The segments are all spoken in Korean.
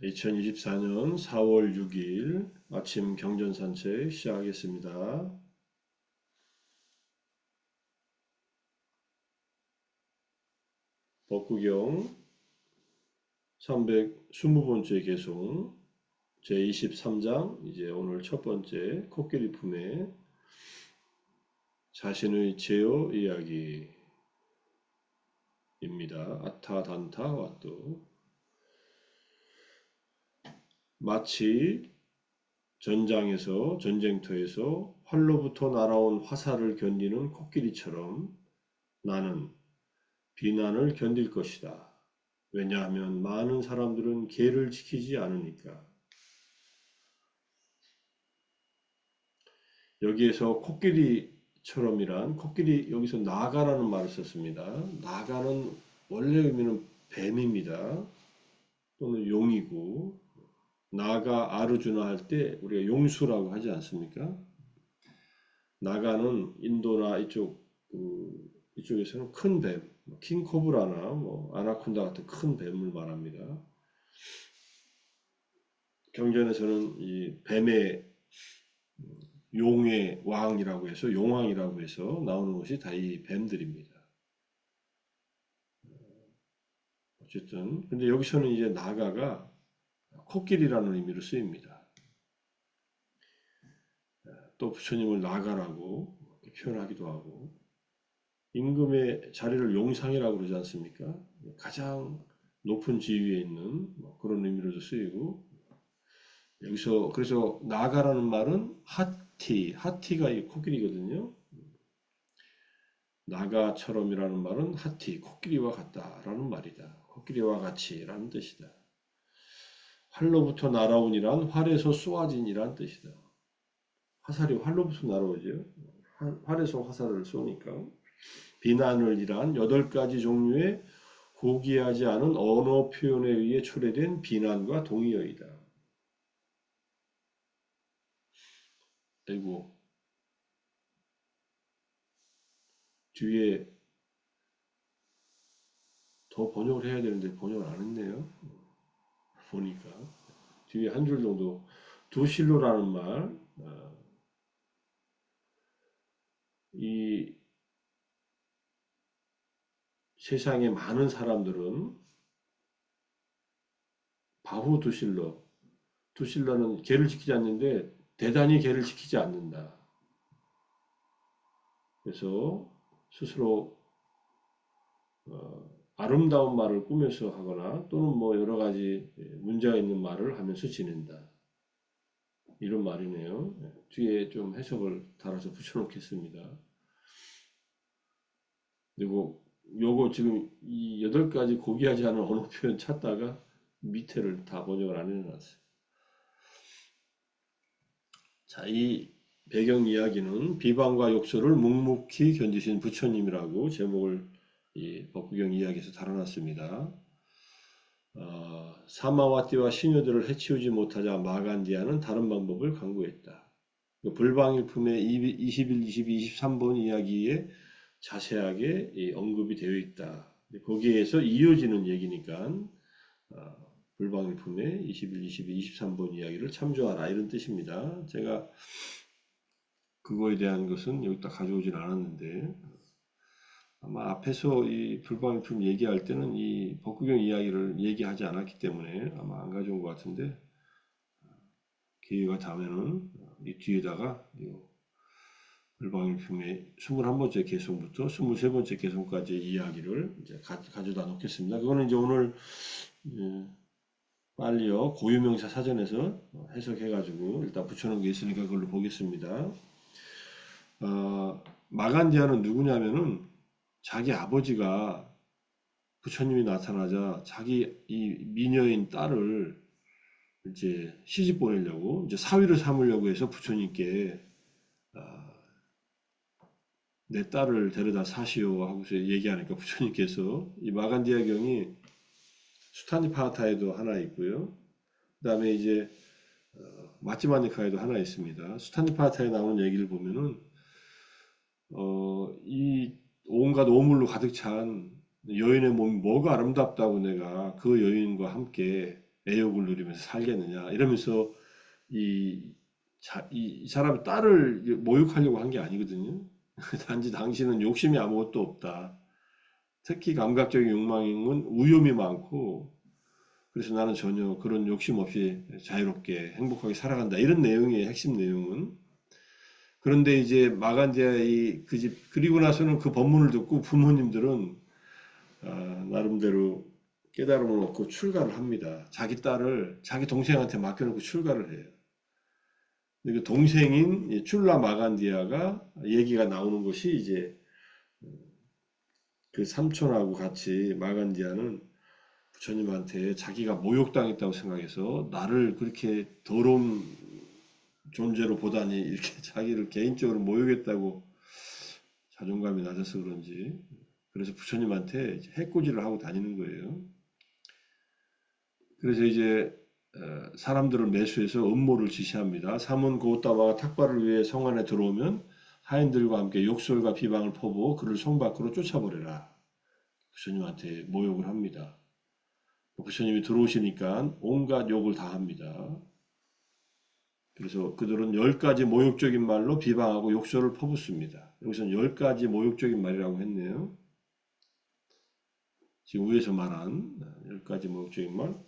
2024년 4월 6일 아침 경전산책 시작하겠습니다. 법구경 320번째 개송 제23장 이제 오늘 첫 번째 코끼리 품에 자신의 제어 이야기입니다. 아타단타 와또 마치 전장에서 전쟁터에서 활로부터 날아온 화살을 견디는 코끼리처럼 나는 비난을 견딜 것이다. 왜냐하면 많은 사람들은 계를 지키지 않으니까. 여기에서 코끼리처럼이란 코끼리 여기서 나가라는 말을 썼습니다. 나가는 원래 의미는 뱀입니다. 또는 용이고 나가 아르주나 할 때 우리가 용수라고 하지 않습니까? 나가는 인도나 이쪽에서는 큰 뱀, 킹코브라나 아나콘다 같은 큰 뱀을 말합니다. 경전에서는 이 뱀의 용의 왕이라고 해서 용왕이라고 해서 나오는 것이 다 이 뱀들입니다. 어쨌든 근데 여기서는 이제 나가가 코끼리라는 의미로 쓰입니다. 또 부처님을 나가라고 표현하기도 하고 임금의 자리를 용상이라고 그러지 않습니까? 가장 높은 지위에 있는 그런 의미로도 쓰이고 여기서 그래서 나가라는 말은 하티가 이 코끼리거든요. 나가처럼이라는 말은 하티, 코끼리와 같다라는 말이다. 코끼리와 같이라는 뜻이다. 활로부터 날아온이란 활에서 쏘아진이란 뜻이다. 화살이 활로부터 날아오죠. 활에서 화살을 쏘니까. 비난을 이란 8가지 종류의 고귀하지 않은 언어 표현에 의해 초래된 비난과 동의어이다. 그리고 뒤에 더 번역을 해야 되는데 번역을 안 했네요. 보니까 뒤에 한 줄 정도 두실로라는 말, 이 세상에 많은 사람들은 바후 두실러는 계를 지키지 않는데 대단히 계를 지키지 않는다. 그래서 스스로 아름다운 말을 꾸며서 하거나 또는 여러 가지 문제가 있는 말을 하면서 지낸다. 이런 말이네요. 뒤에 좀 해석을 달아서 붙여놓겠습니다. 그리고 요거 지금 이 8가지 고귀하지 않은 언어 표현 찾다가 밑에를 다 번역을 안 해놨어요. 자, 이 배경 이야기는 비방과 욕설을 묵묵히 견디신 부처님이라고 제목을 이 법구경 이야기에서 달아놨습니다. 사마와티와 시녀들을 해치우지 못하자 마간디아는 다른 방법을 강구했다. 불방일품의 21, 22, 23번 이야기에 자세하게 언급이 되어 있다. 거기에서 이어지는 얘기니까 불방일품의 21, 22, 23번 이야기를 참조하라 이런 뜻입니다. 제가 그거에 대한 것은 여기다 가져오진 않았는데 아마 앞에서 이 불방일품 얘기할 때는 이 법구경 이야기를 얘기하지 않았기 때문에 아마 안 가져온 것 같은데 기회가 닿으면은 이 뒤에다가 불방일품의 21번째 개송부터 23번째 개송까지 이야기를 이제 가져다 놓겠습니다. 그거는 이제 오늘 빨리요 고유명사 사전에서 해석해가지고 일단 붙여놓은 게 있으니까 그걸로 보겠습니다. 마간디아는 누구냐면은 자기 아버지가 부처님이 나타나자 자기 이 미녀인 딸을 이제 시집 보내려고 이제 사위를 삼으려고 해서 부처님께 내 딸을 데려다 사시오 하고서 얘기하니까 부처님께서 이 마간디아 경이 수타니파타에도 하나 있고요. 그 다음에 이제 마찌마니카에도 하나 있습니다. 수타니파타에 나오는 얘기를 보면은 이 온갖 오물로 가득 찬 여인의 몸이 뭐가 아름답다고 내가 그 여인과 함께 애욕을 누리면서 살겠느냐 이러면서 이, 이 사람의 딸을 모욕하려고 한 게 아니거든요. 단지 당신은 욕심이 아무것도 없다. 특히 감각적인 욕망은 위험이 많고 그래서 나는 전혀 그런 욕심 없이 자유롭게 행복하게 살아간다. 이런 내용의 핵심 내용은. 그런데 이제 마간디아의 그 집, 그리고 나서는 그 법문을 듣고 부모님들은 나름대로 깨달음을 얻고 출가를 합니다. 자기 딸을 자기 동생한테 맡겨놓고 출가를 해요. 그 동생인 출라 마간디아가 얘기가 나오는 것이 이제 그 삼촌하고 같이 마간디아는 부처님한테 자기가 모욕당했다고 생각해서 나를 그렇게 더러운 존재로 보다니 이렇게 자기를 개인적으로 모욕했다고 자존감이 낮아서 그런지 그래서 부처님한테 해코지를 하고 다니는 거예요. 그래서 이제 사람들을 매수해서 음모를 지시합니다. 삼은 고우따마가 탁발을 위해 성 안에 들어오면 하인들과 함께 욕설과 비방을 퍼부어 그를 성 밖으로 쫓아버려라. 부처님한테 모욕을 합니다. 부처님이 들어오시니까 온갖 욕을 다 합니다. 그래서 그들은 10가지 모욕적인 말로 비방하고 욕설을 퍼붓습니다. 여기서는 10가지 모욕적인 말이라고 했네요. 지금 위에서 말한 10가지 모욕적인 말.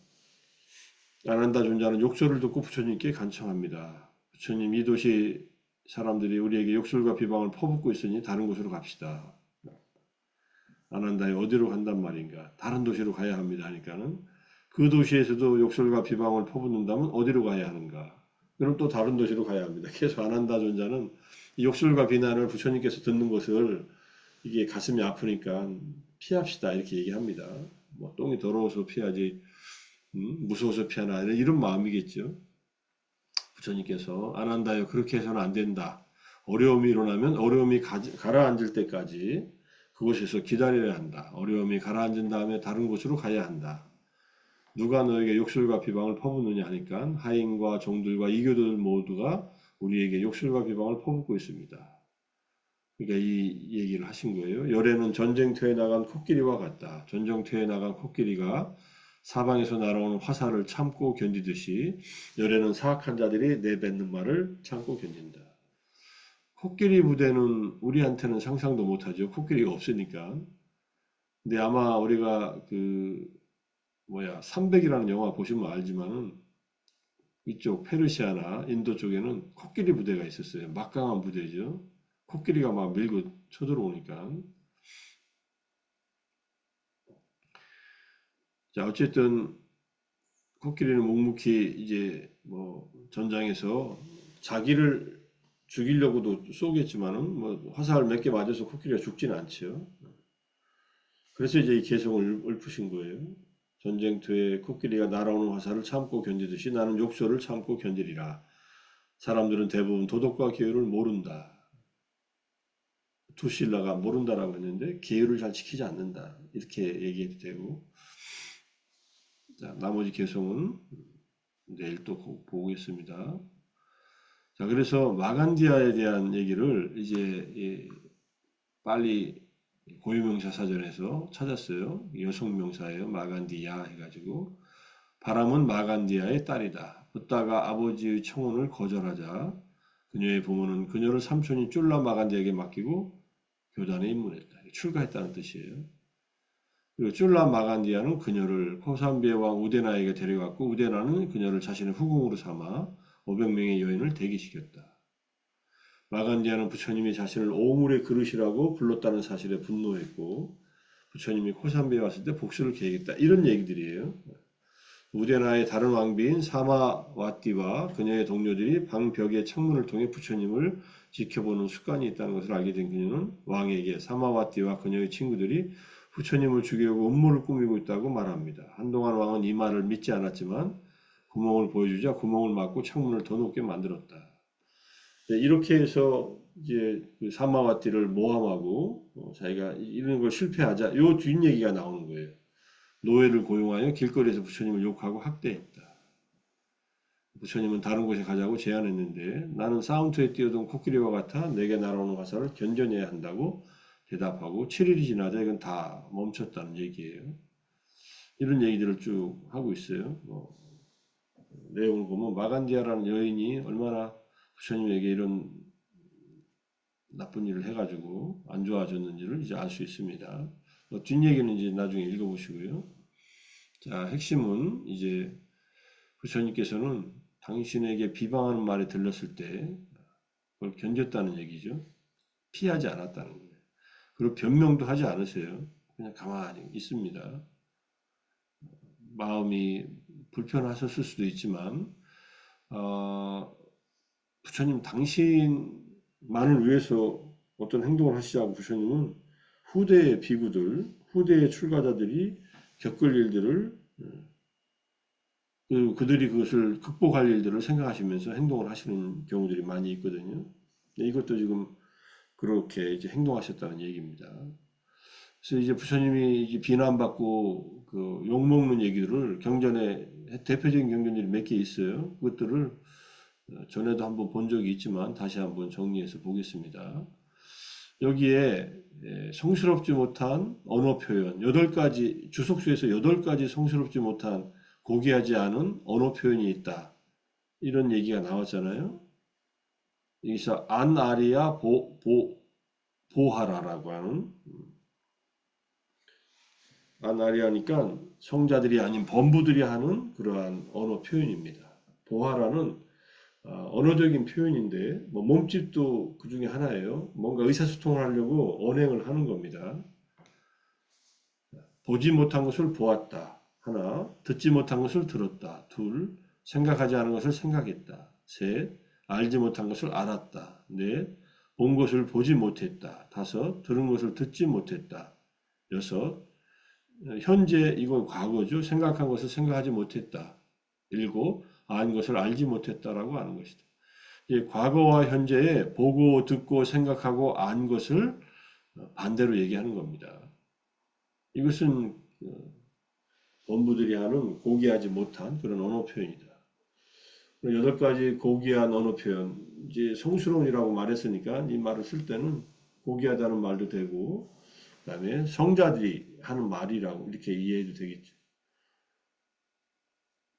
아난다 존자는 욕설을 듣고 부처님께 간청합니다. 부처님, 이 도시 사람들이 우리에게 욕설과 비방을 퍼붓고 있으니 다른 곳으로 갑시다. 아난다에 어디로 간단 말인가? 다른 도시로 가야 합니다. 하니까는 그 도시에서도 욕설과 비방을 퍼붓는다면 어디로 가야 하는가? 그럼 또 다른 도시로 가야 합니다. 계속 아난다 존자는 이 욕설과 비난을 부처님께서 듣는 것을 이게 가슴이 아프니까 피합시다 이렇게 얘기합니다. 뭐 똥이 더러워서 피하지 무서워서 피하나 이런 마음이겠죠. 부처님께서 아난다요 그렇게 해서는 안 된다. 어려움이 일어나면 어려움이 가라앉을 때까지 그곳에서 기다려야 한다. 어려움이 가라앉은 다음에 다른 곳으로 가야 한다. 누가 너에게 욕설과 비방을 퍼붓느냐 하니까 하인과 종들과 이교도들 모두가 우리에게 욕설과 비방을 퍼붓고 있습니다. 그러니까 이 얘기를 하신 거예요. 열애는 전쟁터에 나간 코끼리와 같다. 전쟁터에 나간 코끼리가 사방에서 날아오는 화살을 참고 견디듯이 열애는 사악한 자들이 내뱉는 말을 참고 견딘다. 코끼리 부대는 우리한테는 상상도 못하죠. 코끼리가 없으니까. 근데 아마 우리가 300이라는 영화 보시면 알지만은 이쪽 페르시아나 인도 쪽에는 코끼리 부대가 있었어요. 막강한 부대죠. 코끼리가 막 밀고 쳐들어오니까. 자, 어쨌든 코끼리는 묵묵히 이제 뭐 전장에서 자기를 죽이려고도 쏘겠지만은 뭐 화살 몇 개 맞아서 코끼리가 죽지는 않죠. 그래서 이제 이 개성을 읊으신 거예요. 전쟁터에 코끼리가 날아오는 화살을 참고 견디듯이 나는 욕설을 참고 견디리라. 사람들은 대부분 도덕과 계율을 모른다. 두실라가 모른다라고 했는데 계율을 잘 지키지 않는다. 이렇게 얘기해도 되고. 자, 나머지 개성은 내일 또 보겠습니다. 자, 그래서 마간디아에 대한 얘기를 이제 빨리 고유명사 사전에서 찾았어요. 여성명사예요. 마간디아 해가지고 바람은 마간디아의 딸이다. 붓다가 아버지의 청혼을 거절하자 그녀의 부모는 그녀를 삼촌이 쫄라 마간디아에게 맡기고 교단에 입문했다. 출가했다는 뜻이에요. 그리고 쫄라 마간디아는 그녀를 코산비의 왕 우데나에게 데려갔고 우데나는 그녀를 자신의 후궁으로 삼아 500명의 여인을 대기시켰다. 마간디아는 부처님이 자신을 오물의 그릇이라고 불렀다는 사실에 분노했고 부처님이 코산비에 왔을 때 복수를 계획했다. 이런 얘기들이에요. 우데나의 다른 왕비인 사마와띠와 그녀의 동료들이 방벽의 창문을 통해 부처님을 지켜보는 습관이 있다는 것을 알게 된 그녀는 왕에게 사마와띠와 그녀의 친구들이 부처님을 죽이려고 음모를 꾸미고 있다고 말합니다. 한동안 왕은 이 말을 믿지 않았지만 구멍을 보여주자 구멍을 막고 창문을 더 높게 만들었다. 이렇게 해서 이제 그 사마와띠를 모함하고 자기가 이런 걸 실패하자 요 뒷얘기가 나오는 거예요. 노예를 고용하여 길거리에서 부처님을 욕하고 학대했다. 부처님은 다른 곳에 가자고 제안했는데 나는 싸움터에 뛰어든 코끼리와 같아 내게 날아오는 화살을 견뎌내야 한다고 대답하고 7일이 지나자 이건 다 멈췄다는 얘기예요. 이런 얘기들을 쭉 하고 있어요. 내용을 보면 마간디아라는 여인이 얼마나 부처님에게 이런 나쁜 일을 해가지고 안 좋아졌는지를 이제 알 수 있습니다. 뒷얘기는 이제 나중에 읽어보시고요. 자, 핵심은 이제 부처님께서는 당신에게 비방하는 말이 들렸을 때 그걸 견뎠다는 얘기죠. 피하지 않았다는 거예요. 그리고 변명도 하지 않으세요. 그냥 가만히 있습니다. 마음이 불편하셨을 수도 있지만 부처님 당신만을 위해서 어떤 행동을 하시자고 부처님은 후대의 비구들, 후대의 출가자들이 겪을 일들을 그들이 그것을 극복할 일들을 생각하시면서 행동을 하시는 경우들이 많이 있거든요. 이것도 지금 그렇게 이제 행동하셨다는 얘기입니다. 그래서 이제 부처님이 이제 비난받고 그 욕먹는 얘기들을 경전에 대표적인 경전들이 몇 개 있어요. 그것들을 전에도 한번 본 적이 있지만 다시 한번 정리해서 보겠습니다. 여기에 성스럽지 못한 언어 표현, 8가지, 주석수에서 8가지 성스럽지 못한 고귀하지 않은 언어 표현이 있다. 이런 얘기가 나왔잖아요. 여기서 안아리아 보하라라고 하는 안아리아니까 성자들이 아닌 범부들이 하는 그러한 언어 표현입니다. 보하라는 언어적인 표현인데 뭐 몸짓도 그 중에 하나예요. 뭔가 의사소통을 하려고 언행을 하는 겁니다. 보지 못한 것을 보았다. 하나, 듣지 못한 것을 들었다. 둘, 생각하지 않은 것을 생각했다. 셋, 알지 못한 것을 알았다. 넷, 본 것을 보지 못했다. 다섯, 들은 것을 듣지 못했다. 여섯, 현재 이건 과거죠. 생각한 것을 생각하지 못했다. 일곱, 안 것을 알지 못했다라고 하는 것이다. 과거와 현재에 보고, 듣고, 생각하고, 안 것을 반대로 얘기하는 겁니다. 이것은 원부들이 하는 고귀하지 못한 그런 언어 표현이다. 8가지 고귀한 언어 표현, 이제 성스러운이라고 말했으니까 이 말을 쓸 때는 고귀하다는 말도 되고, 그 다음에 성자들이 하는 말이라고 이렇게 이해해도 되겠죠.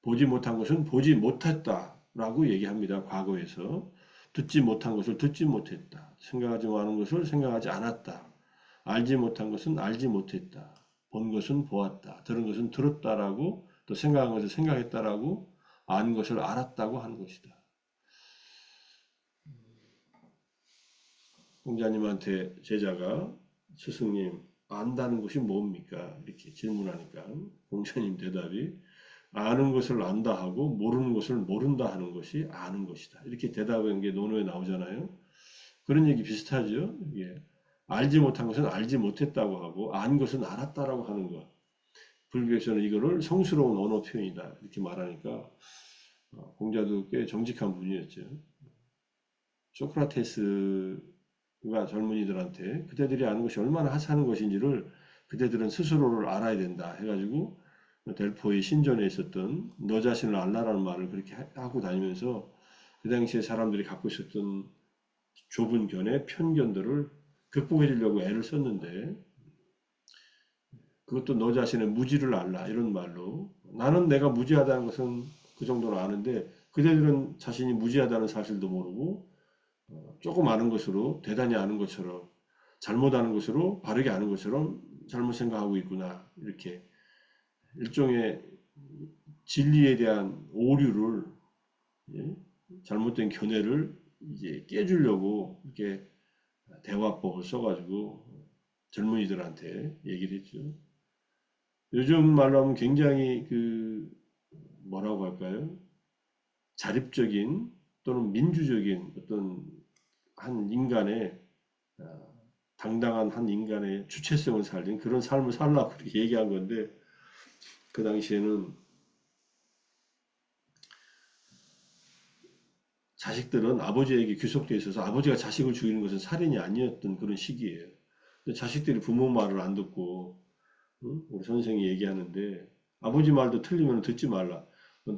보지 못한 것은 보지 못했다라고 얘기합니다. 과거에서. 듣지 못한 것을 듣지 못했다. 생각하지 않은 것을 생각하지 않았다. 알지 못한 것은 알지 못했다. 본 것은 보았다. 들은 것은 들었다라고 또 생각한 것을 생각했다라고 안 것을 알았다고 하는 것이다. 공자님한테 제자가 스승님 안다는 것이 뭡니까? 이렇게 질문하니까 공자님 대답이 아는 것을 안다 하고 모르는 것을 모른다 하는 것이 아는 것이다. 이렇게 대답한 게 논어에 나오잖아요. 그런 얘기 비슷하죠. 예. 알지 못한 것은 알지 못했다고 하고 안 것은 알았다라고 하는 것. 불교에서는 이거를 성스러운 언어 표현이다 이렇게 말하니까 공자도 꽤 정직한 분이었죠. 소크라테스가 젊은이들한테 그대들이 아는 것이 얼마나 하찮은 것인지를 그대들은 스스로를 알아야 된다 해가지고 델포의 신전에 있었던 너 자신을 알라라는 말을 그렇게 하고 다니면서 그 당시에 사람들이 갖고 있었던 좁은 견해, 편견들을 극복해 주려고 애를 썼는데 그것도 너 자신의 무지를 알라 이런 말로 나는 내가 무지하다는 것은 그 정도는 아는데 그대들은 자신이 무지하다는 사실도 모르고 조금 아는 것으로 대단히 아는 것처럼 잘못 아는 것으로 바르게 아는 것처럼 잘못 생각하고 있구나 이렇게 일종의 진리에 대한 오류를 예? 잘못된 견해를 이제 깨주려고 이렇게 대화법을 써가지고 젊은이들한테 얘기를 했죠. 요즘 말로 하면 굉장히 그 뭐라고 할까요? 자립적인 또는 민주적인 어떤 한 인간의 당당한 한 인간의 주체성을 살린 그런 삶을 살라고 그렇게 얘기한 건데 그 당시에는 자식들은 아버지에게 귀속되어 있어서 아버지가 자식을 죽이는 것은 살인이 아니었던 그런 시기예요. 근데 자식들이 부모 말을 안 듣고 응? 우리 선생이 얘기하는데 아버지 말도 틀리면 듣지 말라.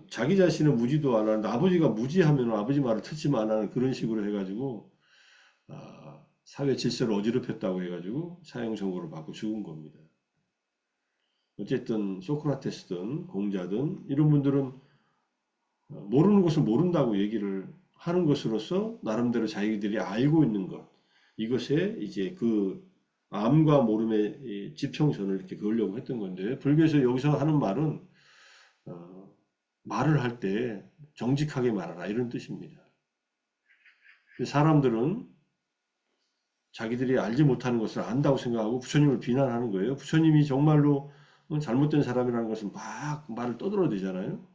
자기 자신은 무지도 안 하는데 아버지가 무지하면 아버지 말을 듣지 말라는 그런 식으로 해가지고 사회 질서를 어지럽혔다고 해가지고 사형 선고를 받고 죽은 겁니다. 어쨌든 소크라테스든 공자든 이런 분들은 모르는 것을 모른다고 얘기를 하는 것으로서 나름대로 자기들이 알고 있는 것. 이것에 이제 그 암과 모름의 이 지평선을 이렇게 그으려고 했던 건데, 불교에서 여기서 하는 말은, 어, 말을 할 때 정직하게 말하라. 이런 뜻입니다. 사람들은 자기들이 알지 못하는 것을 안다고 생각하고 부처님을 비난하는 거예요. 부처님이 정말로 잘못된 사람이라는 것은 막 말을 떠들어대잖아요.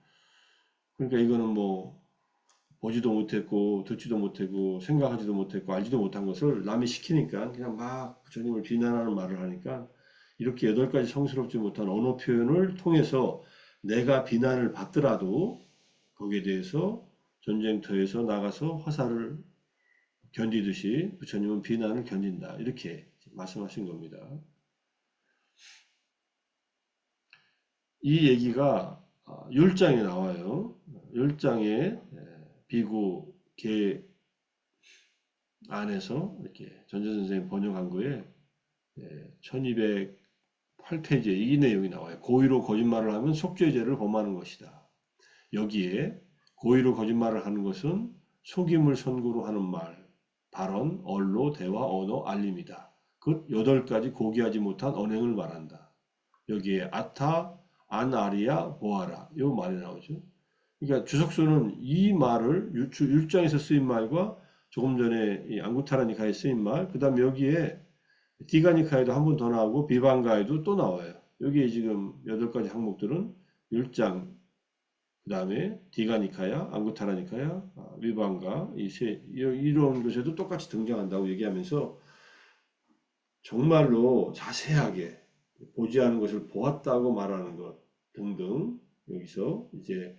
그러니까 이거는 뭐 보지도 못했고 듣지도 못했고 생각하지도 못했고 알지도 못한 것을 남이 시키니까 그냥 막 부처님을 비난하는 말을 하니까 이렇게 여덟 가지 성스럽지 못한 언어 표현을 통해서 내가 비난을 받더라도 거기에 대해서 전쟁터에서 나가서 화살을 견디듯이 부처님은 비난을 견딘다. 이렇게 말씀하신 겁니다. 이 얘기가 율장에 나와요. 율장에 비구 개 안에서 이렇게 전재 선생님 번역한 거에 1208페이지에 이 내용이 나와요. 고의로 거짓말을 하면 속죄죄를 범하는 것이다. 여기에 고의로 거짓말을 하는 것은 속임을 선고로 하는 말, 발언, 언로, 대화, 언어, 알림이다. 그 여덟 가지 고귀하지 못한 언행을 말한다. 여기에 아타, 아리아, 보아라 이 말이 나오죠. 그러니까 주석수는 이 말을 율장에서 쓰인 말과 조금 전에 이 앙구타라니카에 쓰인 말, 그 다음 여기에 디가니카에도 한 번 더 나오고 비방가에도 또 나와요. 여기에 지금 여덟 가지 항목들은 율장, 그 다음에 디가니카야, 앙구타라니카야, 비방가 이런 것에도 똑같이 등장한다고 얘기하면서 정말로 자세하게 보지 않은 것을 보았다고 말하는 것 등등 여기서 이제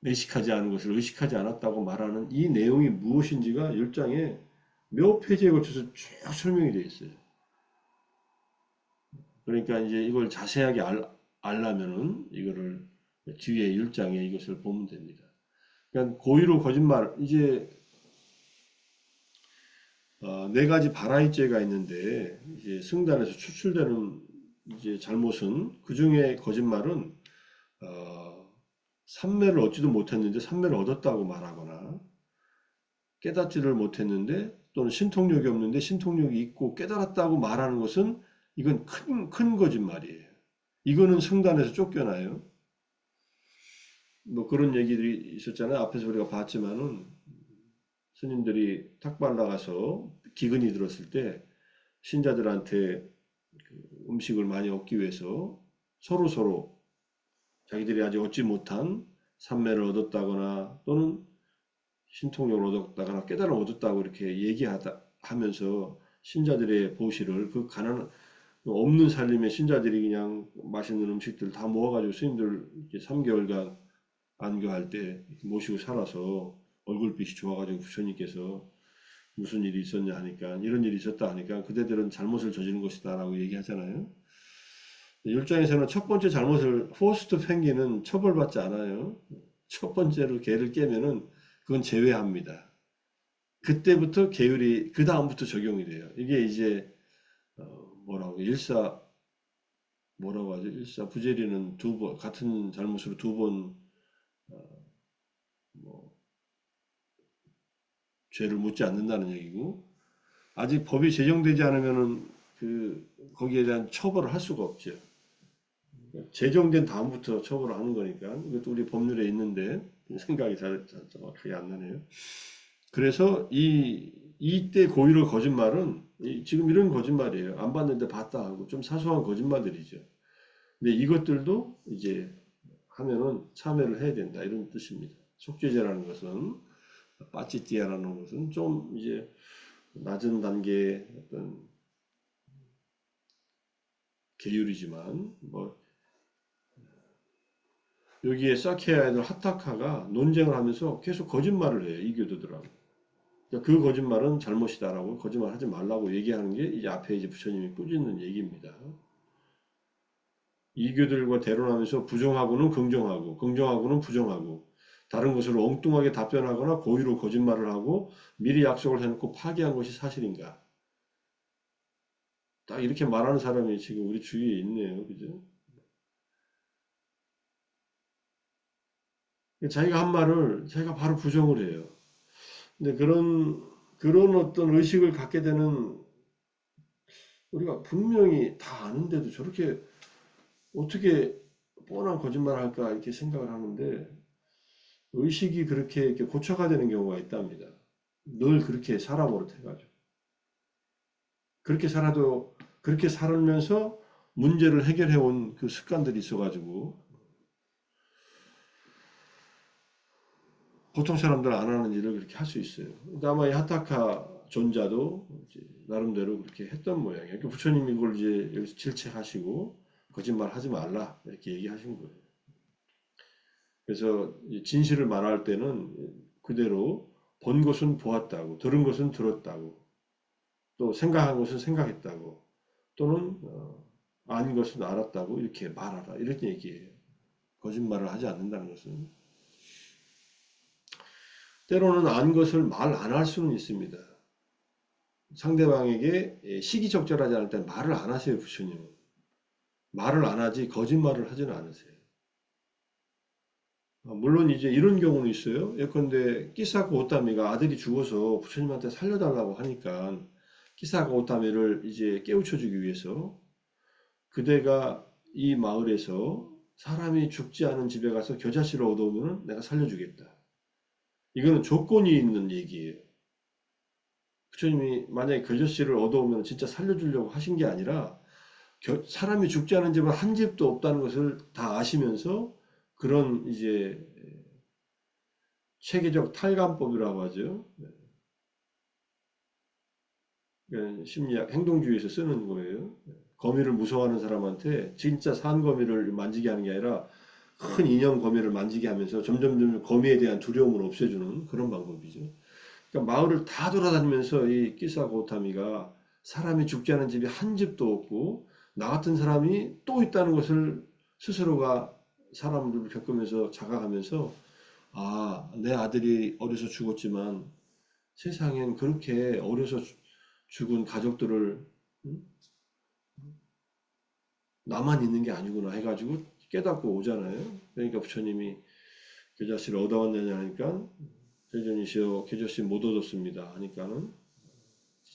의식하지 않은 것을 의식하지 않았다고 말하는 이 내용이 무엇인지가 10장에 몇 페이지에 걸쳐서 쭉 설명이 되어 있어요. 그러니까 이제 이걸 자세하게 알려면은 이거를 뒤에 1장에 이것을 보면 됩니다. 그러니까 고의로 거짓말 이제 네 가지 바라이죄가 있는데 이제 승단에서 추출되는 이제 잘못은 그 중에 거짓말은 삼매를 얻지도 못했는데 삼매를 얻었다고 말하거나 깨닫지를 못했는데 또는 신통력이 없는데 신통력이 있고 깨달았다고 말하는 것은 이건 큰 거짓말이에요. 이거는 성단에서 쫓겨나요. 뭐 그런 얘기들이 있었잖아요. 앞에서 우리가 봤지만은 스님들이 탁발 나가서 기근이 들었을 때 신자들한테 음식을 많이 얻기 위해서 서로 자기들이 아직 얻지 못한 삼매를 얻었다거나 또는 신통력을 얻었다거나 깨달음을 얻었다고 이렇게 하면서 신자들의 보시를 그 가난 없는 살림에 신자들이 그냥 맛있는 음식들 다 모아가지고 스님들 이렇게 3개월간 안교할 때 모시고 살아서 얼굴빛이 좋아가지고 부처님께서 무슨 일이 있었냐 하니까 이런 일이 있었다 하니까 그대들은 잘못을 저지른 것이다라고 얘기하잖아요. 율장에서는 첫 번째 잘못을 포스트 펭귄은 처벌받지 않아요. 첫 번째로 개를 깨면은 그건 제외합니다. 그때부터 계율이 그 다음부터 적용이 돼요. 이게 이제 뭐라고 뭐라고 하죠? 일사 부재리는 두 번 같은 잘못으로 두 번 뭐 죄를 묻지 않는다는 얘기고 아직 법이 제정되지 않으면은 그 거기에 대한 처벌을 할 수가 없죠. 제정된 다음부터 처벌을 하는 거니까 이것도 우리 법률에 있는데 생각이 잘 정확하게 안 나네요. 그래서 이때 고의로 거짓말은 지금 이런 거짓말이에요. 안 봤는데 봤다 하고 좀 사소한 거짓말들이죠. 근데 이것들도 이제 하면은 참여를 해야 된다 이런 뜻입니다. 속죄제라는 것은 빠찌띠아라는 것은 좀 이제 낮은 단계의 어떤 계율이지만 뭐 여기에 사케아 애들 하타카가 논쟁을 하면서 계속 거짓말을 해요. 이교도들하고. 그러니까 그 거짓말은 잘못이다라고 거짓말 하지 말라고 얘기하는 게 이제 앞에 이제 부처님이 꾸짖는 얘기입니다. 이교들과 대론하면서 부정하고는 긍정하고 긍정하고는 부정하고 다른 것으로 엉뚱하게 답변하거나 고의로 거짓말을 하고 미리 약속을 해놓고 파기한 것이 사실인가? 딱 이렇게 말하는 사람이 지금 우리 주위에 있네요. 그죠? 자기가 한 말을 자기가 바로 부정을 해요. 근데 그런 어떤 의식을 갖게 되는, 우리가 분명히 다 아는데도 저렇게 어떻게 뻔한 거짓말을 할까 이렇게 생각을 하는데, 의식이 그렇게 이렇게 고쳐가 되는 경우가 있답니다. 늘 그렇게 살아버릇해가지고. 그렇게 살아도, 그렇게 살면서 문제를 해결해 온 그 습관들이 있어가지고, 보통 사람들은 안 하는 일을 그렇게 할 수 있어요. 근데 아마 이 하타카 존자도 이제 나름대로 그렇게 했던 모양이에요. 그러니까 부처님이 이걸 이제 여기서 질책하시고, 거짓말 하지 말라, 이렇게 얘기하신 거예요. 그래서 진실을 말할 때는 그대로 본 것은 보았다고, 들은 것은 들었다고, 또 생각한 것은 생각했다고, 또는 안 것은 알았다고 이렇게 말하라. 이렇게 얘기해요. 거짓말을 하지 않는다는 것은. 때로는 안 것을 말 안 할 수는 있습니다. 상대방에게 시기적절하지 않을 때 말을 안 하세요, 부처님은. 말을 안 하지 거짓말을 하지는 않으세요. 물론 이제 이런 경우는 있어요. 예컨대 끼사코 오타미가 아들이 죽어서 부처님한테 살려달라고 하니까 끼사코 오타미를 이제 깨우쳐주기 위해서 그대가 이 마을에서 사람이 죽지 않은 집에 가서 겨자씨를 얻어오면 내가 살려주겠다. 이거는 조건이 있는 얘기예요. 부처님이 만약에 겨자씨를 얻어오면 진짜 살려주려고 하신 게 아니라 사람이 죽지 않은 집은 한 집도 없다는 것을 다 아시면서 그런 이제 체계적 탈감법이라고 하죠. 심리학, 행동주의에서 쓰는 거예요. 거미를 무서워하는 사람한테 진짜 산 거미를 만지게 하는 게 아니라 큰 인형 거미를 만지게 하면서 점점 거미에 대한 두려움을 없애주는 그런 방법이죠. 그러니까 마을을 다 돌아다니면서 이 키사고타미가 사람이 죽지 않은 집이 한 집도 없고 나 같은 사람이 또 있다는 것을 스스로가 사람들을 겪으면서 자각하면서, 아, 내 아들이 어려서 죽었지만 세상엔 그렇게 어려서 죽은 가족들을 나만 있는 게 아니구나 해가지고 깨닫고 오잖아요. 그러니까 부처님이 겨자씨를 얻어왔느냐 하니까 대전이시여 겨자씨 못 얻었습니다 하니까는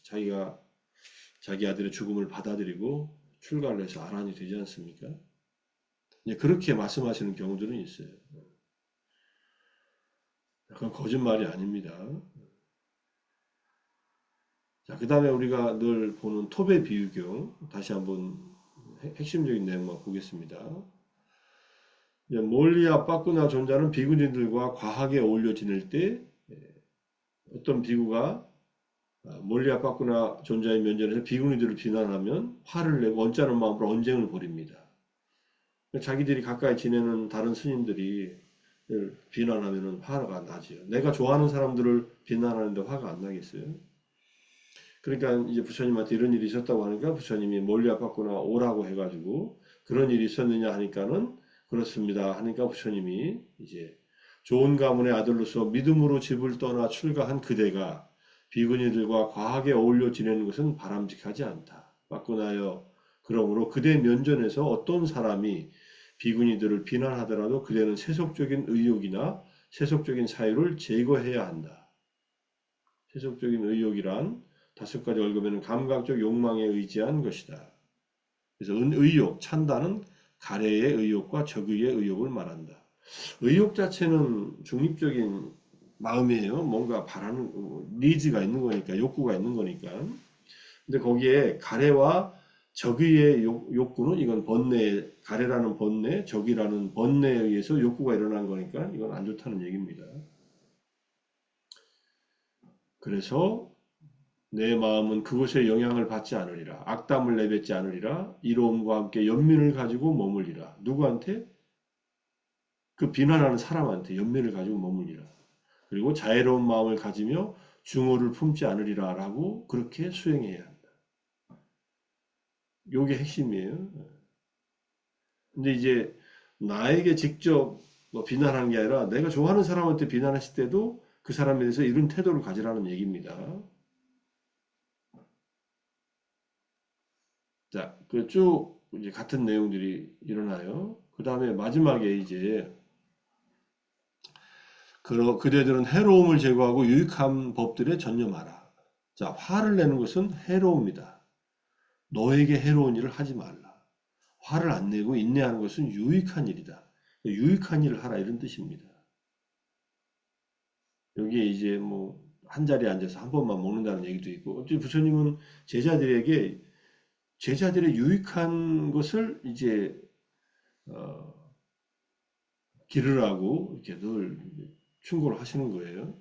자기가 자기 아들의 죽음을 받아들이고 출가를 해서 아란이 되지 않습니까? 이제 그렇게 말씀하시는 경우들은 있어요. 약간 거짓말이 아닙니다. 자, 그 다음에 우리가 늘 보는 톱의 비유경 다시 한번 핵심적인 내용만 보겠습니다. 몰리아 빠꾸나 존자는 비구니들과 과하게 어울려 지낼 때 어떤 비구가 몰리아 빠꾸나 존자의 면전에서 비구니들을 비난하면 화를 내고 언짢은 마음으로 언쟁을 벌입니다. 자기들이 가까이 지내는 다른 스님들이 비난하면 화가 나지요. 내가 좋아하는 사람들을 비난하는데 화가 안 나겠어요? 그러니까 이제 부처님한테 이런 일이 있었다고 하니까 부처님이 몰리아 빠꾸나 오라고 해가지고 그런 일이 있었느냐 하니까는 그렇습니다 하니까 부처님이 이제 좋은 가문의 아들로서 믿음으로 집을 떠나 출가한 그대가 비구니들과 과하게 어울려 지내는 것은 바람직하지 않다. 빠꾸나여 그러므로 그대 면전에서 어떤 사람이 비구니들을 비난하더라도 그대는 세속적인 의욕이나 세속적인 사유를 제거해야 한다. 세속적인 의욕이란 다섯 가지 얽으면 감각적 욕망에 의지한 것이다. 그래서 의욕, 찬다는 가래의 의욕과 적의의 의욕을 말한다. 의욕 자체는 중립적인 마음이에요. 뭔가 바라는 니즈가 있는 거니까, 욕구가 있는 거니까. 근데 거기에 가래와 적의의 욕구는 이건 번뇌, 가래라는 번뇌, 적이라는 번뇌에 의해서 욕구가 일어난 거니까 이건 안 좋다는 얘기입니다. 그래서 내 마음은 그것에 영향을 받지 않으리라. 악담을 내뱉지 않으리라. 이로움과 함께 연민을 가지고 머물리라. 누구한테? 그 비난하는 사람한테 연민을 가지고 머물리라. 그리고 자애로운 마음을 가지며 중어를 품지 않으리라 라고 그렇게 수행해야 한다. 요게 핵심이에요. 근데 이제 나에게 직접 뭐 비난하는 게 아니라 내가 좋아하는 사람한테 비난했을 때도 그 사람에 대해서 이런 태도를 가지라는 얘기입니다. 자, 그 쭉 이제 같은 내용들이 일어나요. 그 다음에 마지막에 이제 그대들은 해로움을 제거하고 유익한 법들에 전념하라. 자, 화를 내는 것은 해로움이다. 너에게 해로운 일을 하지 말라. 화를 안 내고 인내하는 것은 유익한 일이다. 유익한 일을 하라 이런 뜻입니다. 여기에 이제 뭐 한 자리에 앉아서 한 번만 먹는다는 얘기도 있고, 어째 부처님은 제자들에게 제자들의 유익한 것을 이제 어, 기르라고 이렇게 늘 충고를 하시는 거예요.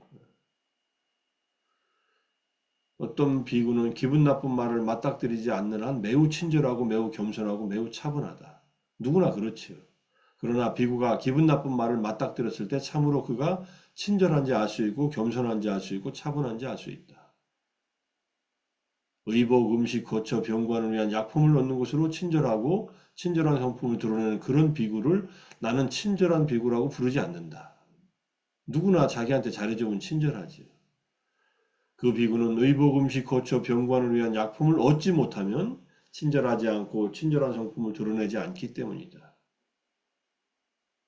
어떤 비구는 기분 나쁜 말을 맞닥뜨리지 않는 한 매우 친절하고 매우 겸손하고 매우 차분하다. 누구나 그렇지요. 그러나 비구가 기분 나쁜 말을 맞닥뜨렸을 때 참으로 그가 친절한지 알 수 있고 겸손한지 알 수 있고 차분한지 알 수 있다. 의복, 음식, 거처, 병관을 위한 약품을 얻는 것으로 친절하고 친절한 성품을 드러내는 그런 비구를 나는 친절한 비구라고 부르지 않는다. 누구나 자기한테 잘해주면 친절하지. 그 비구는 의복, 음식, 거처, 병관을 위한 약품을 얻지 못하면 친절하지 않고 친절한 성품을 드러내지 않기 때문이다.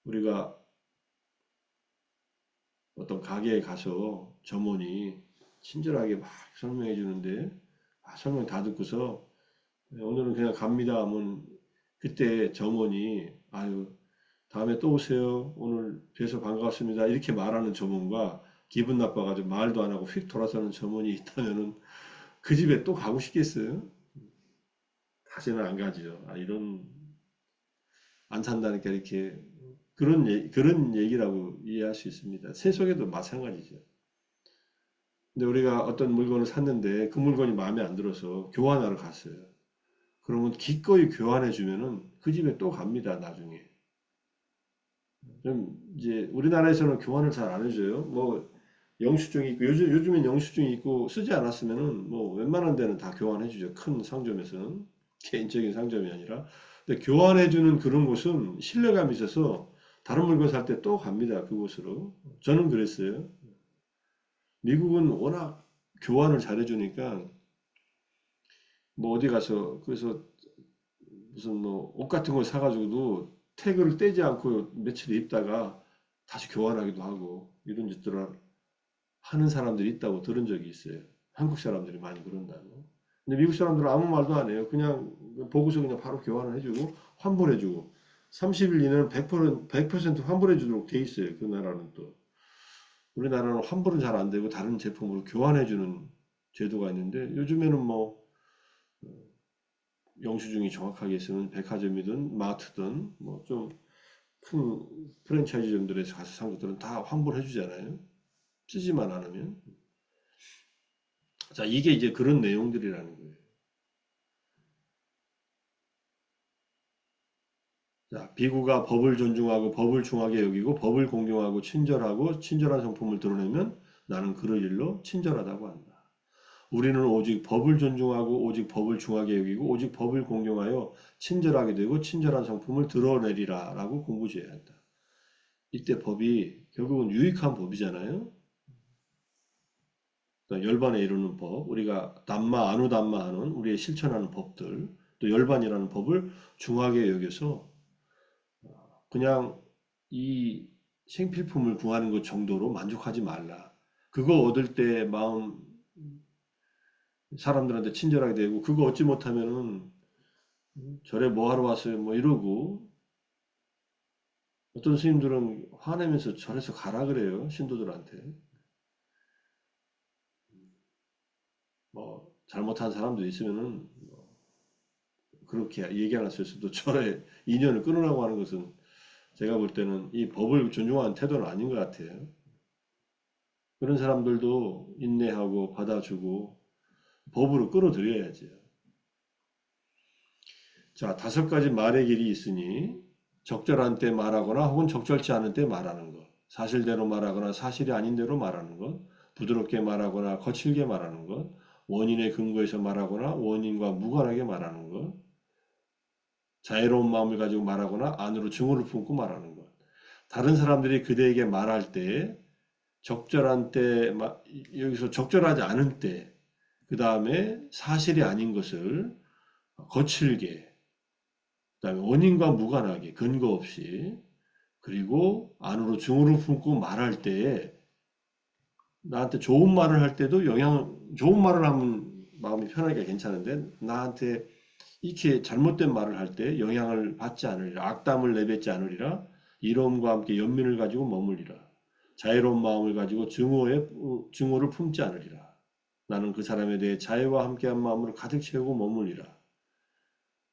우리가 어떤 가게에 가서 점원이 친절하게 막 설명해 주는데 설명 다 듣고서 오늘은 그냥 갑니다 하면 그때 점원이 아유 다음에 또 오세요. 오늘 뵈서 반갑습니다. 이렇게 말하는 점원과 기분 나빠가지고 말도 안 하고 휙 돌아서는 점원이 있다면은 그 집에 또 가고 싶겠어요? 다시는 안 가지요. 아, 이런 안 산다니까 이렇게 그런 얘기라고 이해할 수 있습니다. 세속에도 마찬가지죠. 근데 우리가 어떤 물건을 샀는데 그 물건이 마음에 안 들어서 교환하러 갔어요. 그러면 기꺼이 교환해 주면은 그 집에 또 갑니다. 나중에. 좀 이제 우리나라에서는 교환을 잘 안 해줘요. 뭐 영수증이 있고 요즘엔 영수증이 있고 쓰지 않았으면은 뭐 웬만한 데는 다 교환해 주죠. 큰 상점에서는 개인적인 상점이 아니라. 근데 교환해 주는 그런 곳은 신뢰감이 있어서 다른 물건 살 때 또 갑니다. 그곳으로. 저는 그랬어요. 미국은 워낙 교환을 잘해 주니까 뭐 어디 가서 그래서 무슨 뭐 옷 같은 걸 사가지고도 태그를 떼지 않고 며칠 입다가 다시 교환하기도 하고 이런 짓들을 하는 사람들이 있다고 들은 적이 있어요. 한국 사람들이 많이 그런다고. 근데 미국 사람들은 아무 말도 안 해요. 그냥 보고서 그냥 바로 교환을 해주고 환불해주고 30일 이내는 100% 환불해주도록 돼 있어요. 그 나라는 또. 우리나라는 환불은 잘 안 되고 다른 제품으로 교환해주는 제도가 있는데 요즘에는 뭐 영수증이 정확하게 있으면 백화점이든 마트든 뭐 좀 큰 프랜차이즈점들에서 가서 산 것들은 다 환불해 주잖아요. 쓰지만 않으면. 자, 이게 이제 그런 내용들이라는 거예요. 자, 비구가 법을 존중하고 법을 중하게 여기고 법을 공경하고 친절하고 친절한 성품을 드러내면 나는 그럴 일로 친절하다고 한다. 우리는 오직 법을 존중하고 오직 법을 중하게 여기고 오직 법을 공경하여 친절하게 되고 친절한 성품을 드러내리라 라고 공부지어야 한다. 이때 법이 결국은 유익한 법이잖아요. 그러니까 열반에 이르는 법, 우리가 담마, 아누담마 하는 우리의 실천하는 법들, 또 열반이라는 법을 중하게 여겨서 그냥 이 생필품을 구하는 것 정도로 만족하지 말라. 그거 얻을 때 마음 사람들한테 친절하게 되고 그거 얻지 못하면은 절에 뭐 하러 왔어요? 뭐 이러고 어떤 스님들은 화내면서 절에서 가라 그래요. 신도들한테. 뭐 잘못한 사람도 있으면은 그렇게 얘기 안 했을 수도 절에 인연을 끊으라고 하는 것은 제가 볼 때는 이 법을 존중하는 태도는 아닌 것 같아요. 그런 사람들도 인내하고 받아주고 법으로 끌어들여야죠. 자, 5가지 말의 길이 있으니 적절한 때 말하거나 혹은 적절치 않은 때 말하는 것, 사실대로 말하거나 사실이 아닌 대로 말하는 것, 부드럽게 말하거나 거칠게 말하는 것, 원인의 근거에서 말하거나 원인과 무관하게 말하는 것, 자애로운 마음을 가지고 말하거나 안으로 증오를 품고 말하는 것. 다른 사람들이 그대에게 말할 때 적절한 때, 여기서 적절하지 않은 때, 그 다음에 사실이 아닌 것을 거칠게, 그 다음에 원인과 무관하게, 근거 없이, 그리고 안으로 증오를 품고 말할 때에 나한테 좋은 말을 할 때도 좋은 말을 하면 마음이 편하니까 괜찮은데 나한테 이렇게 잘못된 말을 할 때 영향을 받지 않으리라. 악담을 내뱉지 않으리라. 이로움과 함께 연민을 가지고 머물리라. 자애로운 마음을 가지고 증오를 품지 않으리라. 나는 그 사람에 대해 자애와 함께한 마음으로 가득 채우고 머물리라.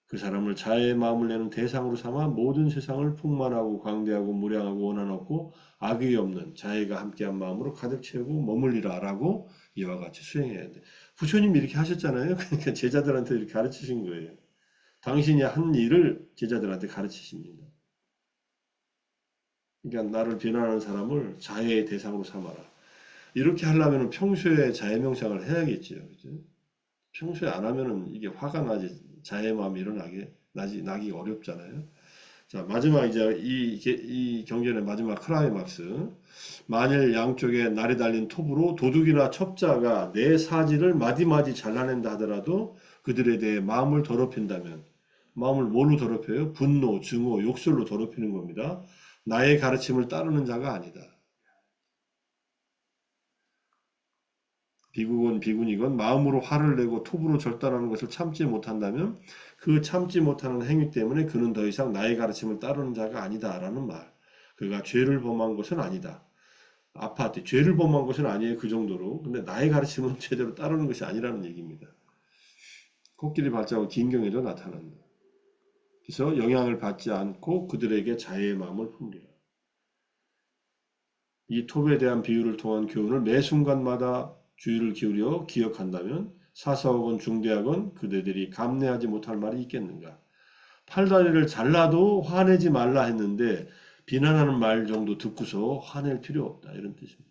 그 사람을 자애의 마음을 내는 대상으로 삼아 모든 세상을 풍만하고 광대하고 무량하고 원한 없고 악의 없는 자애가 함께한 마음으로 가득 채우고 머물리라 라고 이와 같이 수행해야 돼. 부처님이 이렇게 하셨잖아요. 그러니까 제자들한테 이렇게 가르치신 거예요. 당신이 한 일을 제자들한테 가르치십니다. 그러니까 나를 비난하는 사람을 자애의 대상으로 삼아라. 이렇게 하려면 평소에 자애 명상을 해야겠지요. 그죠? 평소에 안 하면은 이게 화가 나지, 자애 마음이 나기 어렵잖아요. 자, 마지막 이제 이 경전의 마지막 클라이막스. 만일 양쪽에 날이 달린 톱으로 도둑이나 첩자가 내 사지를 마디마디 잘라낸다 하더라도 그들에 대해 마음을 더럽힌다면, 마음을 뭘로 더럽혀요? 분노, 증오, 욕설로 더럽히는 겁니다. 나의 가르침을 따르는 자가 아니다. 비국은 비군이건 마음으로 화를 내고 톱으로 절단하는 것을 참지 못한다면 그 참지 못하는 행위 때문에 그는 더 이상 나의 가르침을 따르는 자가 아니다라는 말. 그가 죄를 범한 것은 아니다. 아파트 죄를 범한 것은 아니에요. 그 정도로. 근데 나의 가르침은 제대로 따르는 것이 아니라는 얘기입니다. 코끼리 발자국 긴경에도 나타난다. 그래서 영향을 받지 않고 그들에게 자애의 마음을 품리라. 이 톱에 대한 비유를 통한 교훈을 매 순간마다 주의를 기울여 기억한다면 사사하건 중대하건 그대들이 감내하지 못할 말이 있겠는가. 팔다리를 잘라도 화내지 말라 했는데 비난하는 말 정도 듣고서 화낼 필요 없다. 이런 뜻입니다.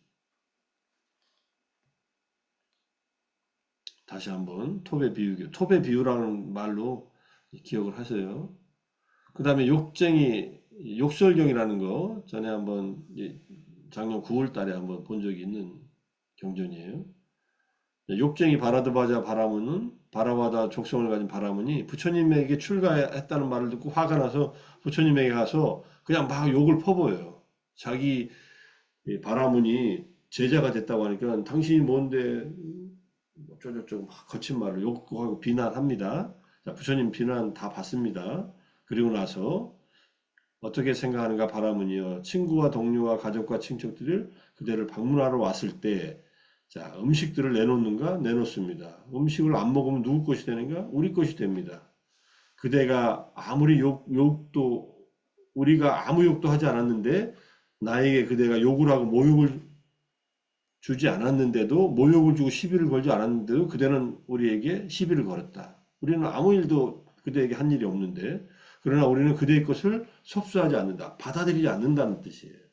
다시 한번 톱의 비유라는 말로 기억을 하세요. 그 다음에 욕설경이라는 거 전에 한번 작년 9월 달에 한번 본 적이 있는 경전이에요. 욕쟁이 바라드바자 바라바다 족성을 가진 바라문이 부처님에게 출가했다는 말을 듣고 화가 나서 부처님에게 가서 그냥 막 욕을 퍼부어요. 자기 바라문이 제자가 됐다고 하니까 당신이 뭔데 어쩌고저쩌고 막 거친 말을 욕하고 비난합니다. 자, 부처님 비난 다 받습니다. 그리고 나서 어떻게 생각하는가 바라문이여 친구와 동료와 가족과 친척들을 그대를 방문하러 왔을 때 자, 음식들을 내놓는가? 내놓습니다. 음식을 안 먹으면 누구 것이 되는가? 우리 것이 됩니다. 그대가 아무리 우리가 아무 욕도 하지 않았는데 나에게 그대가 욕을 하고 모욕을 주지 않았는데도 모욕을 주고 시비를 걸지 않았는데도 그대는 우리에게 시비를 걸었다. 우리는 아무 일도 그대에게 한 일이 없는데 그러나 우리는 그대의 것을 섭수하지 않는다. 받아들이지 않는다는 뜻이에요.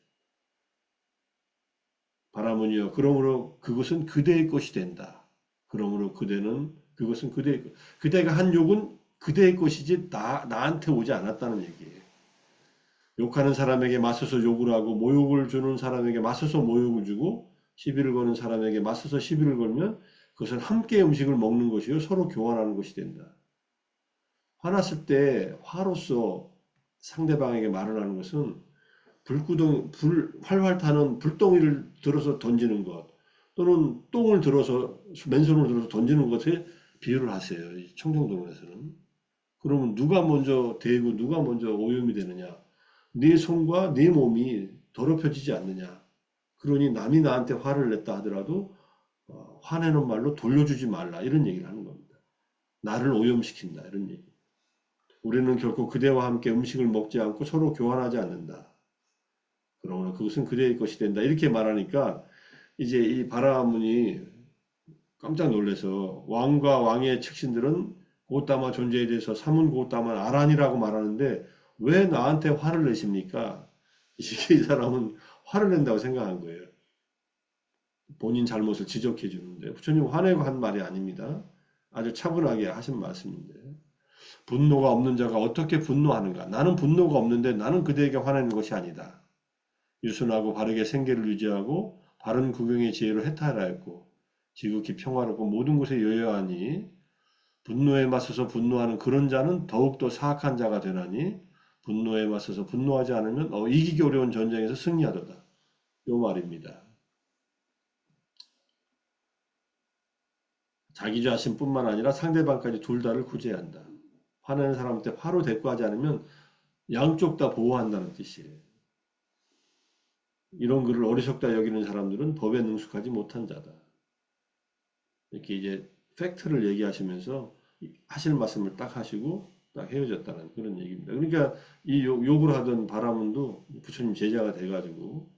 바라문이여 그러므로 그것은 그대의 것이 된다. 그러므로 그것은 그대의 것. 그대가 한 욕은 그대의 것이지 나한테 오지 않았다는 얘기예요. 욕하는 사람에게 맞서서 욕을 하고 모욕을 주는 사람에게 맞서서 모욕을 주고 시비를 거는 사람에게 맞서서 시비를 걸면 그것은 함께 음식을 먹는 것이요 서로 교환하는 것이 된다. 화났을 때 화로서 상대방에게 말을 하는 것은 활활 타는 불덩이를 들어서 던지는 것 또는 똥을 들어서 맨손으로 들어서 던지는 것에 비유를 하세요. 이 청정도론에서는. 그러면 누가 먼저 대고 누가 먼저 오염이 되느냐? 네 손과 네 몸이 더럽혀지지 않느냐? 그러니 남이 나한테 화를 냈다 하더라도 화내는 말로 돌려주지 말라 이런 얘기를 하는 겁니다. 나를 오염시킨다 이런 얘기. 우리는 결코 그대와 함께 음식을 먹지 않고 서로 교환하지 않는다. 그러므로 그것은 그대의 것이 된다. 이렇게 말하니까 이제 이 바라문이 깜짝 놀라서 왕과 왕의 측신들은 고따마 존재에 대해서 사문 고따만 아란이라고 말하는데 왜 나한테 화를 내십니까? 이 사람은 화를 낸다고 생각한 거예요. 본인 잘못을 지적해 주는데 부처님 화내고 한 말이 아닙니다. 아주 차분하게 하신 말씀인데 분노가 없는 자가 어떻게 분노하는가? 나는 분노가 없는데 나는 그대에게 화내는 것이 아니다. 유순하고 바르게 생계를 유지하고 바른 구경의 지혜로 해탈하였고 지극히 평화롭고 모든 곳에 여여하니 분노에 맞서서 분노하는 그런 자는 더욱더 사악한 자가 되나니 분노에 맞서서 분노하지 않으면 이기기 어려운 전쟁에서 승리하도다. 요 말입니다. 자기 자신뿐만 아니라 상대방까지 둘 다를 구제해야 한다. 화내는 사람한테 화로 대꾸하지 않으면 양쪽 다 보호한다는 뜻이에요. 이런 글을 어리석다 여기는 사람들은 법에 능숙하지 못한 자다. 이렇게 이제 팩트를 얘기하시면서 하실 말씀을 딱 하시고 딱 헤어졌다는 그런 얘기입니다. 그러니까 이 욕을 하던 바라문도 부처님 제자가 돼가지고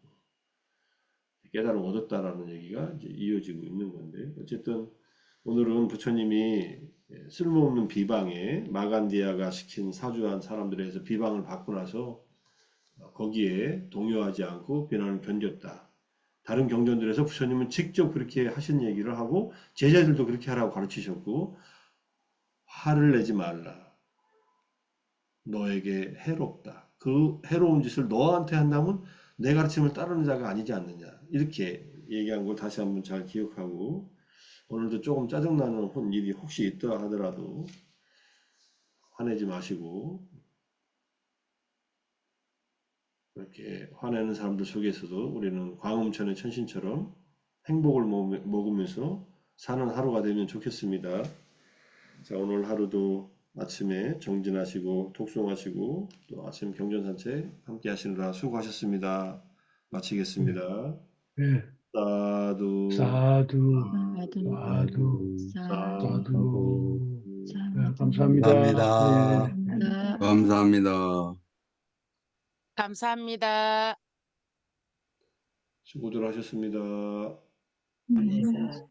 깨달음 얻었다라는 얘기가 이제 이어지고 있는 건데, 어쨌든 오늘은 부처님이 쓸모없는 비방에 마간디아가 시킨 사주한 사람들에 의해서 비방을 받고 나서 거기에 동요하지 않고 비난을 견뎠다. 다른 경전들에서 부처님은 직접 그렇게 하신 얘기를 하고 제자들도 그렇게 하라고 가르치셨고, 화를 내지 말라. 너에게 해롭다. 그 해로운 짓을 너한테 한다면 내 가르침을 따르는 자가 아니지 않느냐. 이렇게 얘기한 걸 다시 한번 잘 기억하고, 오늘도 조금 짜증나는 일이 혹시 있다 하더라도 화내지 마시고, 그렇게 화내는 사람들 속에서도 우리는 광음천의 천신처럼 행복을 먹으면서 사는 하루가 되면 좋겠습니다. 자, 오늘 하루도 아침에 정진하시고 독송하시고 또 아침 경전산책 함께 하시느라 수고하셨습니다. 마치겠습니다. 네. 사두 사두, 사두, 사두, 사두, 사두. 네, 사두. 감사합니다. 감사합니다. 감사합니다. 감사합니다. 감사합니다. 수고들 하셨습니다. 네.